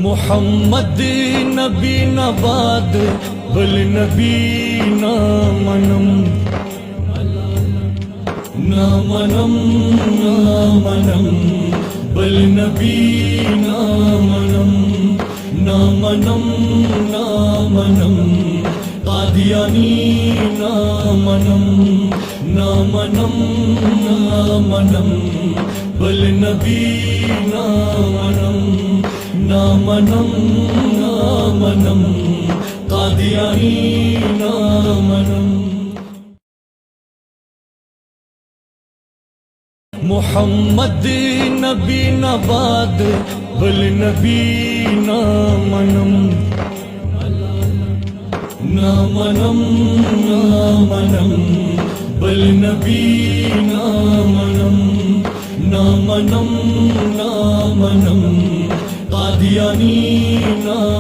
محمد نبی نباد بل نبی نامنم نامنم نامنم بل نبی نامنم نامنم نامنم قادیانی نامنم نامنم نامنم بل نبی نامنم نامنم نامنم قادیانی نامنم محمد نبی نباد بل نبی نامنم نامنم نامنم بل نبی نامنم نامنم نامنم قادیانی نامنم